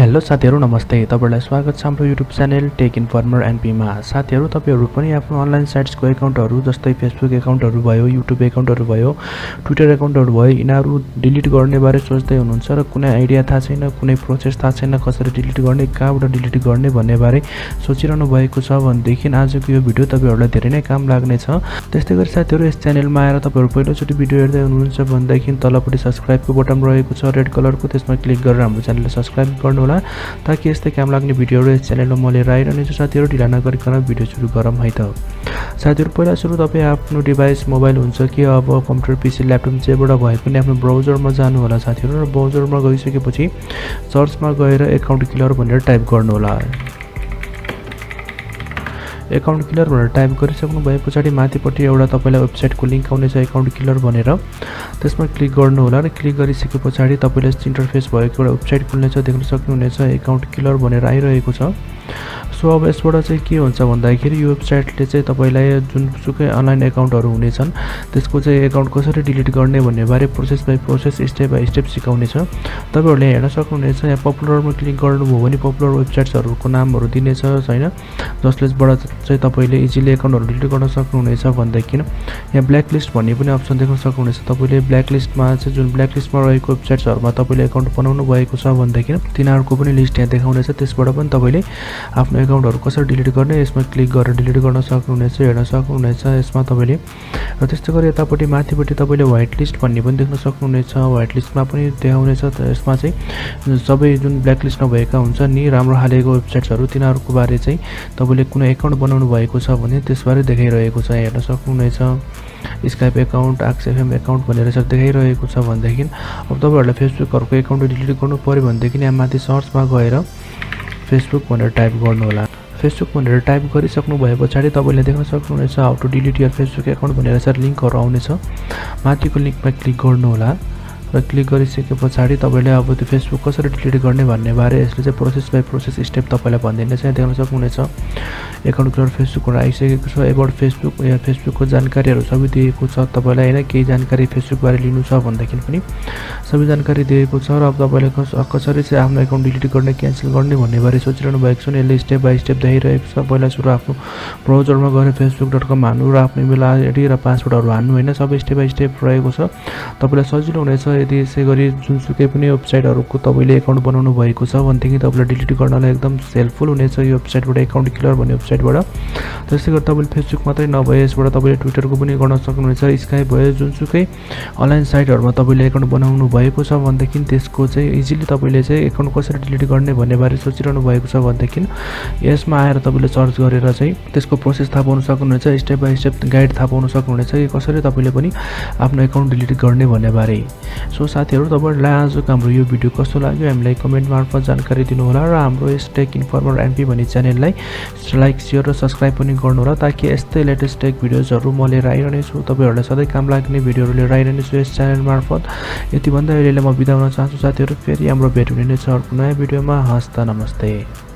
Hello साथीहरु नमस्ते तपाईहरुलाई स्वागत छ हाम्रो युट्युब च्यानल टेक इन्फर्मर एनपी मा। साथीहरु तपाईहरु पनि आफ्नो अनलाइन साइट्सको एकाउन्टहरु जस्तै फेसबुक एकाउन्टहरु भयो, युट्युब एकाउन्टहरु भयो, ट्विटर एकाउन्टहरु भयो, यिनीहरु डिलिट गर्ने बारे सोच्दै हुनुहुन्छ र कुनै आइडिया थाहा छैन, कुनै प्रोसेस थाहा छैन, कसरी डिलिट गर्ने, कहाँबाट डिलिट गर्ने भन्ने बारे सोचिरहनु भएको छ भनेदेखि आजको यो भिडियो तपाईहरुलाई धेरै नै काम लाग्ने छ। त्यस्तै गरी साथीहरु यस च्यानलमा आएर तपाईहरु पहिलोचोटि भिडियो हेर्दै हुनुहुन्छ भनेदेखि तलपट्टि सब्स्क्राइबको बटन रहेको छ रेड कलरको, त्यसमा क्लिक गरेर हाम्रो च्यानललाई सब्स्क्राइब गर्नु होला ताकि यस्तै काम लाग्ने भिडियोहरु यस च्यानलमा म लिएर आइरहने छु। साथीहरु ढिला नगरिकन भिडियो सुरु गरौँ है त। साथीहरु पहिला सुरु तपाई आफ्नो डिभाइस मोबाइल हुन्छ कि अब कम्प्युटर पीसी ल्यापटप जेबाट भए पनि आफ्नो ब्राउजरमा जानु होला साथीहरु र ब्राउजरमा गइसकेपछि सर्चमा गएर अकाउन्ट किलर भनेर टाइप गर्नु होला। अकाउन्ट किलर भनेर टाइप गरिसक्नु भएपछि माथिपट्टि एउटा तपाईलाई वेबसाइटको लिंक आउनेछ अकाउन्ट किलर भनेर, त्यसमा क्लिक गर्नु होला र क्लिक गरिसकेपछि तपाईले इन्टरफेस भएको एउटा वेबसाइट खुल्नेछ, देख्न सक्नुहुनेछ अकाउन्ट किलर भनेर आइरहेको छ। सो अब यसबाट चाहिँ के हुन्छ भन्दाखेरि यो वेबसाइटले चाहिँ तपाईलाई जुनसुकै अनलाइन एकाउन्टहरु हुनेछन् त्यसको चाहिँ अकाउन्ट कसरी डिलिट गर्ने भन्ने बारे process by process step by step सिकाउनेछ। तपाईहरुले हेर्न सक्नुहुनेछ यहाँ पपुलरमा क्लिक गर्नुभयो भने पपुलर वेबसाइट्सहरुको नामहरु दिनेछ हैन, जसलेबाट चाहिँ तपाईले इजिली एकाउन्टहरु डिलिट गर्न सक्नुहुनेछ भनेदेखि यहाँ ब्ल्याक लिस्ट भन्ने पनि अप्सन देख्न सक्नुहुनेछ। तपाईले ब्ल्याक लिस्टमा चाहिँ जुन ब्ल्याक लिस्टमा रहेको वेबसाइट्सहरुमा तपाईले एकाउन्ट बनाउनु भएको छ भनेदेखि तिनीहरुको पनि लिस्ट यहाँ देखाउनेछ। त्यसबाट पनि तपाईले आफ्नो एकाउन्टहरु कसरी डिलिट गर्ने यसमा क्लिक गरेर डिलिट गर्न सक्नुहुनेछ, हेर्न सक्नुहुनेछ यसमा तपाईले। र त्यस्तै गरी यतापट्टि माथिपट्टि तपाईले व्हाइट लिस्ट भन्ने पनि देख्न सक्नुहुनेछ, व्हाइट लिस्टमा पनि देखाउनेछ। यसमा चाहिँ सबै जुन ब्ल्याक लिस्टमा भएका हुन्छ नि राम्रो हालेको वेबसाइट्सहरु तिनीहरुको बारे चाहिँ तपाईले कुनै एकाउन्ट बनाउनु भएको छ भने त्यसबारे देखाइरहेको छ, हेर्न सक्नुहुनेछ। स्काइप एकाउन्ट, आक्स एफएम एकाउन्ट भनेर चाहिँ देखाइरहेको छ भनेदेखि अब तपाईहरुले फेसबुकहरुको एकाउन्ट डिलिट गर्नु पर्यो भनेदेखि यहाँ माथि सर्चमा गएर फेसबुक भनेर टाइप गर्नु होला। फेसबुक भनेर टाइप गरिसक्नु भएपछि तपाईले देख्न सक्नुहुनेछ how to delete your Facebook account भनेर चाहिँ लिंकहरु आउनेछ। माथिको लिंकमा क्लिक गर्नु होला र क्लिक गरिसकेपछि तपाईले अब त्यो फेसबुक कसरी डिलिट गर्ने भन्ने बारे यसले चाहिँ प्रोसेस बाइ प्रोसेस स्टेप तपाईलाई भन्दिनेछ। यहाँ देख्न सक्नुहुनेछ एकाउन्ट किलर फेसबुकबाट आइसकेको छ। एबाउट फेसबुक या फेसबुकको जानकारीहरु सबै दिएको छ तपाईलाई हैन, केही जानकारी फेसबुक बारे लिनु छ भनेदेखि पनि सबै जानकारी दिएको छ। र अब तपाईले कसरी चाहिँ आफ्नो एकाउन्ट डिलिट गर्ने क्यान्सल गर्ने भन्ने बारे सोचिरहनु भएको छ भने यसले स्टेप बाइ स्टेप देखाइरहेको छ। पहिला सुरु आफ्नो ब्राउजरमा गएर facebook.com हान्नु र आफ्नो इमेल आईडी र पासवर्डहरु हान्नु हैन, सबै स्टेप बाइ स्टेप रहेको छ। तपाईलाई सजिलो हुनेछ यदि यसै गरी जुनसुकै पनि वेबसाइटहरुको तपाईले एकाउन्ट बनाउनु भएको छ भनेदेखि तपाईलाई डिलिट गर्नलाई एकदम हेल्पफुल हुनेछ यो वेबसाइटबाट, अकाउन्ट किलर भन्ने वेबसाइटबाट। त्यसै गरी तपाईले फेसबुक मात्रै नभए यसबाट तपाईले ट्विटरको पनि गर्न सक्नुहुनेछ, स्काइप भयो, जुनसुकै अनलाइन साइटहरुमा तपाईले एकाउन्ट बनाउनु भएको छ भनेदेखि त्यसको चाहिँ इजिली तपाईले चाहिँ एकाउन्ट कसरी डिलिट गर्ने भन्ने बारे सोचिरहनु भएको छ भनेदेखि यसमा आएर तपाईले सर्च गरेर चाहिँ त्यसको प्रोसेस थाहा पाउन सक्नुहुनेछ, स्टेप बाइ स्टेप गाइड थाहा पाउन सक्नुहुनेछ कि कसरी तपाईले पनि आफ्नो एकाउन्ट डिलिट गर्ने भन्ने बारे। सो साथीहरु तपाईहरुलाई आजको हाम्रो यो भिडियो कस्तो लाग्यो हामीलाई कमेन्ट मार्फत जानकारी दिनु होला र हाम्रो यस टेक इन्फर्मर एनपी भन्ने च्यानललाई लाइक शेयर र सब्स्क्राइब पनि गर्नु होला ताकि यस्तै लेटेस्ट टेक भिडियोजहरु म लिएर आइरहने छु, तपाईहरुलाई सधैँ काम लाग्ने भिडियोहरु लिएर आइरहने छु यस च्यानल मार्फत। यति भन्दै अहिले म बिदा हुन चाहन्छु साथीहरु, फेरि हाम्रो भेट हुने नै छ अर्को नयाँ भिडियोमा। हस्त नमस्ते।